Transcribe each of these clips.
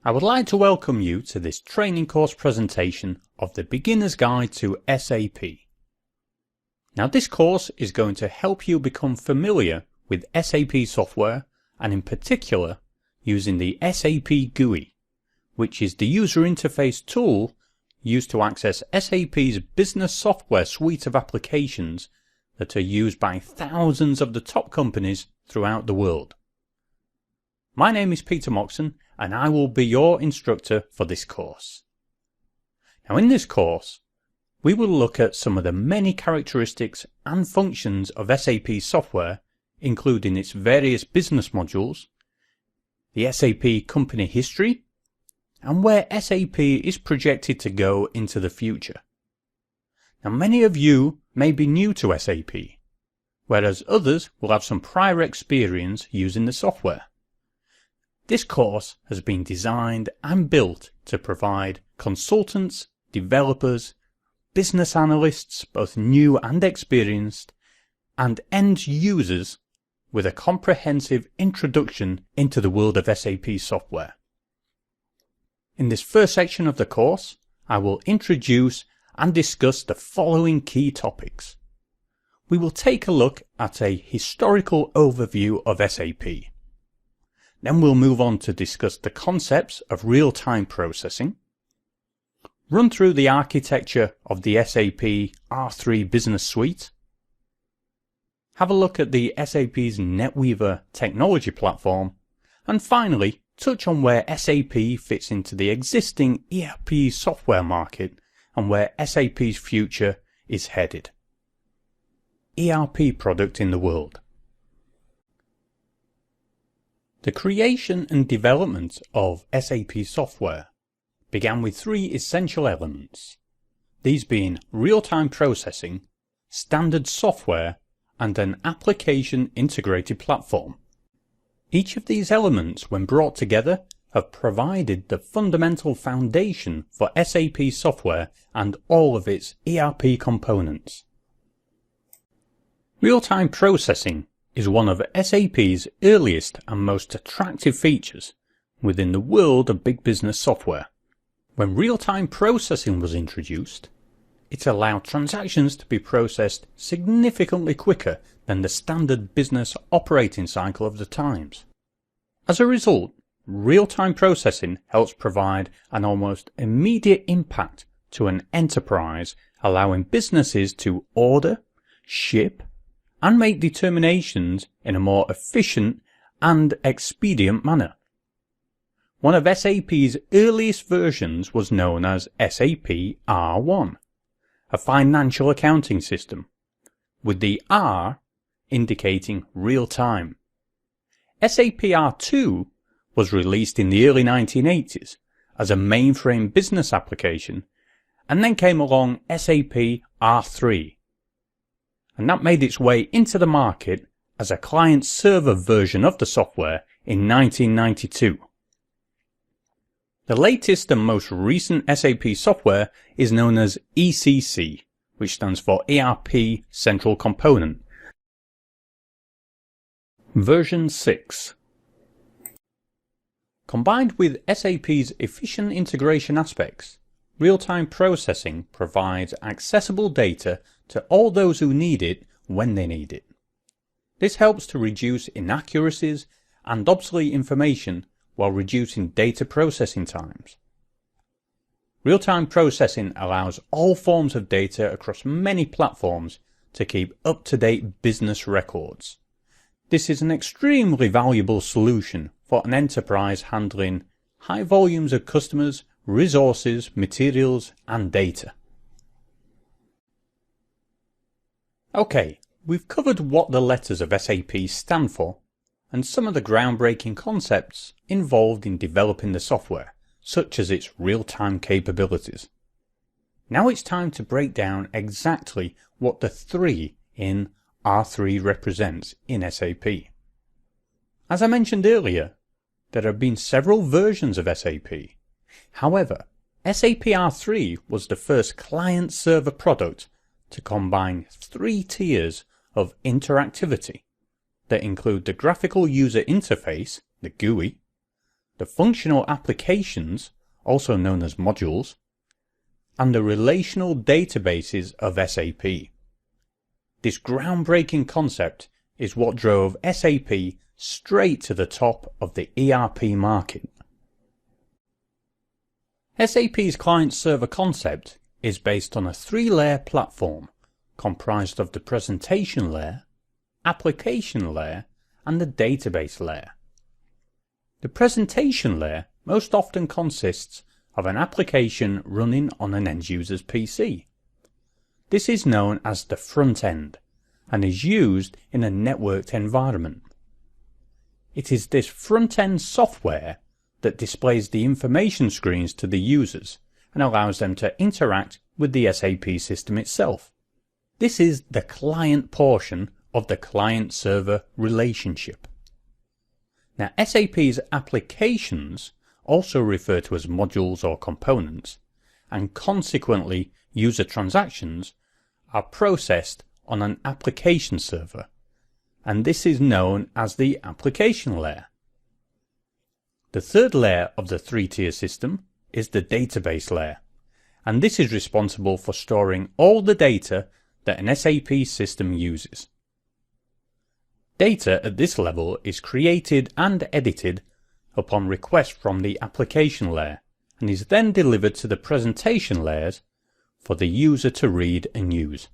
I would like to welcome you to this training course presentation of the Beginner's Guide to SAP. Now this course is going to help you become familiar with SAP software and in particular using the SAP GUI, which is the user interface tool used to access SAP's business software suite of applications that are used by thousands of the top companies throughout the world. My name is Peter Moxon and I will be your instructor for this course. Now in this course, we will look at some of the many characteristics and functions of SAP software, including its various business modules, the SAP company history, and where SAP is projected to go into the future. Now many of you may be new to SAP, whereas others will have some prior experience using the software. This course has been designed and built to provide consultants, developers, business analysts, both new and experienced, and end users with a comprehensive introduction into the world of SAP software. In this first section of the course, I will introduce and discuss the following key topics. We will take a look at a historical overview of SAP. Then we'll move on to discuss the concepts of real-time processing, run through the architecture of the SAP R3 Business Suite, have a look at the SAP's NetWeaver technology platform, and finally touch on where SAP fits into the existing ERP software market and where SAP's future is headed. ERP product in the world. The creation and development of SAP software began with three essential elements, these being real-time processing, standard software, and an application integrated platform. Each of these elements, when brought together, have provided the fundamental foundation for SAP software and all of its ERP components. Real-time processing is one of SAP's earliest and most attractive features within the world of big business software. When real-time processing was introduced, it allowed transactions to be processed significantly quicker than the standard business operating cycle of the times. As a result, real-time processing helps provide an almost immediate impact to an enterprise, allowing businesses to order, ship, and make determinations in a more efficient and expedient manner. One of SAP's earliest versions was known as SAP R1, a financial accounting system, with the R indicating real time. SAP R2 was released in the early 1980s as a mainframe business application, and then came along SAP R3, and that made its way into the market as a client-server version of the software in 1992. The latest and most recent SAP software is known as ECC, which stands for ERP Central Component. Version 6. Combined with SAP's efficient integration aspects, real-time processing provides accessible data to all those who need it when they need it. This helps to reduce inaccuracies and obsolete information while reducing data processing times. Real-time processing allows all forms of data across many platforms to keep up-to-date business records. This is an extremely valuable solution for an enterprise handling high volumes of customers, resources, materials, and data. Okay, we've covered what the letters of SAP stand for and some of the groundbreaking concepts involved in developing the software, such as its real-time capabilities. Now it's time to break down exactly what the 3 in R3 represents in SAP. As I mentioned earlier, there have been several versions of SAP. However, SAP R3 was the first client-server product to combine 3 tiers of interactivity that include the graphical user interface, the GUI, the functional applications, also known as modules, and the relational databases of SAP. This groundbreaking concept is what drove SAP straight to the top of the ERP market. SAP's client-server concept is based on a three-layer platform comprised of the presentation layer, application layer, and the database layer. The presentation layer most often consists of an application running on an end-user's PC. This is known as the front end and is used in a networked environment. It is this front-end software that displays the information screens to the users and allows them to interact with the SAP system itself. This is the client portion of the client-server relationship. Now, SAP's applications, also referred to as modules or components, and consequently user transactions, are processed on an application server, and this is known as the application layer. The third layer of the three-tier system is the database layer, and this is responsible for storing all the data that an SAP system uses. Data at this level is created and edited upon request from the application layer and is then delivered to the presentation layers for the user to read and use.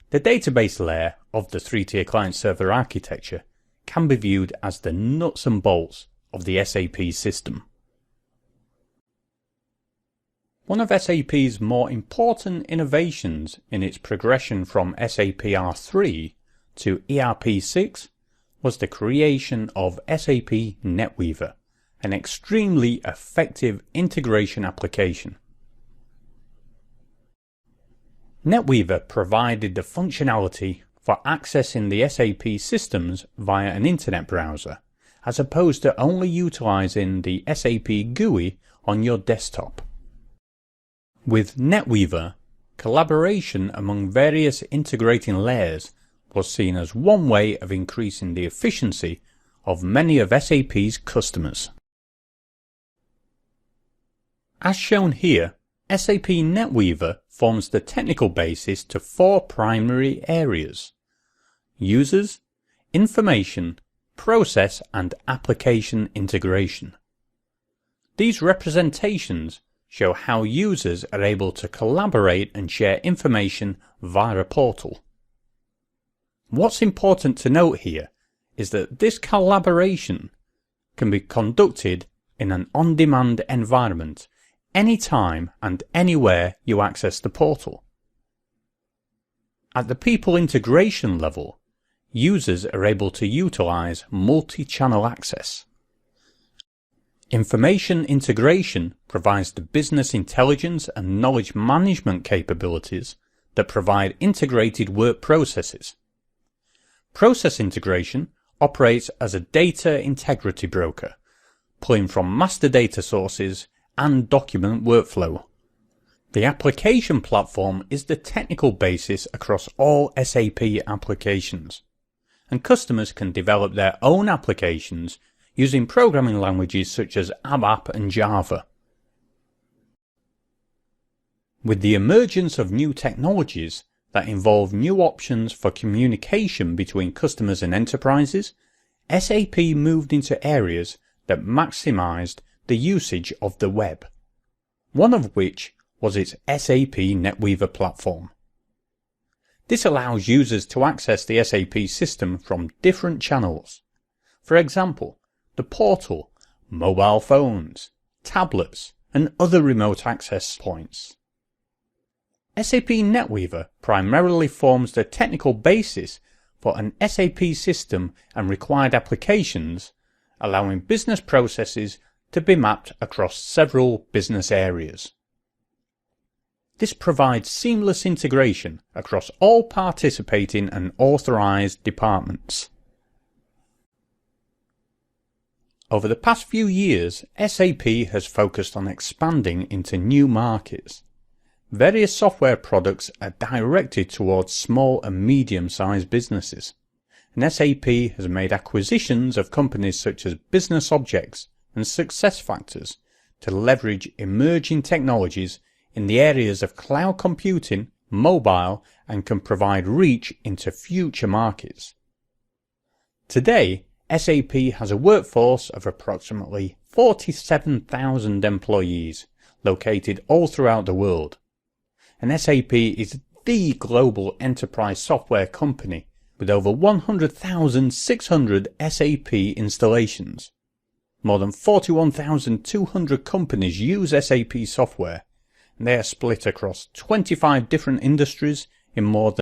The database layer of the three-tier client-server architecture can be viewed as the nuts and bolts of the SAP system. One of SAP's more important innovations in its progression from SAP R3 to ERP6 was the creation of SAP NetWeaver, an extremely effective integration application. NetWeaver provided the functionality for accessing the SAP systems via an internet browser, as opposed to only utilizing the SAP GUI on your desktop. With NetWeaver, collaboration among various integrating layers was seen as one way of increasing the efficiency of many of SAP's customers. As shown here, SAP NetWeaver forms the technical basis to four primary areas: users, information, process, and application integration. These representations show how users are able to collaborate and share information via a portal. What's important to note here is that this collaboration can be conducted in an on-demand environment anytime and anywhere you access the portal. At the people integration level, users are able to utilize multi-channel access. Information integration provides the business intelligence and knowledge management capabilities that provide integrated work processes. Process integration operates as a data integrity broker, pulling from master data sources and document workflow. The application platform is the technical basis across all SAP applications, and customers can develop their own applications using programming languages such as ABAP and Java. With the emergence of new technologies that involve new options for communication between customers and enterprises, SAP moved into areas that maximized the usage of the web, one of which was its SAP NetWeaver platform. This allows users to access the SAP system from different channels. For example, the portal, mobile phones, tablets, and other remote access points. SAP NetWeaver primarily forms the technical basis for an SAP system and required applications, allowing business processes to be mapped across several business areas. This provides seamless integration across all participating and authorized departments. Over the past few years, SAP has focused on expanding into new markets. Various software products are directed towards small and medium-sized businesses, and SAP has made acquisitions of companies such as Business Objects, and success factors to leverage emerging technologies in the areas of cloud computing, mobile, and can provide reach into future markets. Today, SAP has a workforce of approximately 47,000 employees located all throughout the world. And SAP is the global enterprise software company with over 100,600 SAP installations. More than 41,200 companies use SAP software, and they are split across 25 different industries in more than